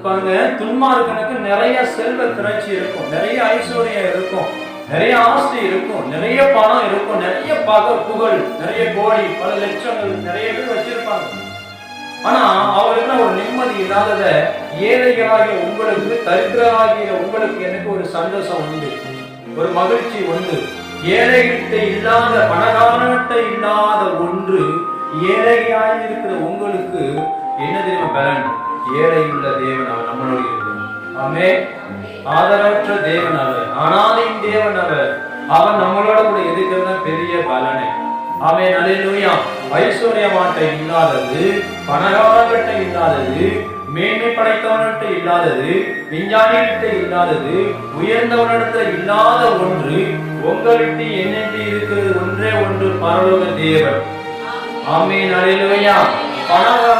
பாருங்க, துன்மார்க்கனுக்கு நிறைய செல்வ திரட்சி இருக்கும், நிறைய ஐஸ்வர்யம் இருக்கும், நிறைய ஆஸ்தி இருக்கும், நிறைய பணம் இருக்கும், நிறைய புகழ், நிறைய கோடி, பல லட்சங்கள் நிறைய பேர் வச்சிருப்பாங்க. ஆனா அவருக்கு ஒரு நிம்மதி இல்லாதத ஏழைகளாகிய உங்களுக்கு, தரித்திரராகிய உங்களுக்கு எனக்கு ஒரு சந்தோஷம் உண்டு, ஒரு மகிழ்ச்சி உண்டு. ஏழைகிட்ட இல்லாத, பணக்காரன்கிட்ட இல்லாத ஒன்று ஏழையாக இருக்கிற உங்களுக்கு என்ன தெரியுமா பலன்? ஏழை உள்ள தேவன் அவர் நம்மளோட இருக்கிறார். ஆமே. ஆதரவற்ற தேவன் அவர், அனாதையின் தேவன் அவர், அவன் நம்மளோட கூட இருக்கிறது பெரிய பலனை. ஆமே. அல்லேலூயா. ஐஸ்வர்யமாட்ட இல்லாதது, பணக்காரர்கிட்ட இல்லாதது, மேன்மை படைத்தவன்கிட்ட இல்லாதது, விஞ்ஞானிகிட்ட இல்லாதது, உயர்ந்தவனிடத்துல இல்லாத ஒன்று உங்களிட்டு என்னென்று இருக்கிறது ஒன்றே ஒன்று, பரலோக தேவன். ஆமென். அல்லேலூயா.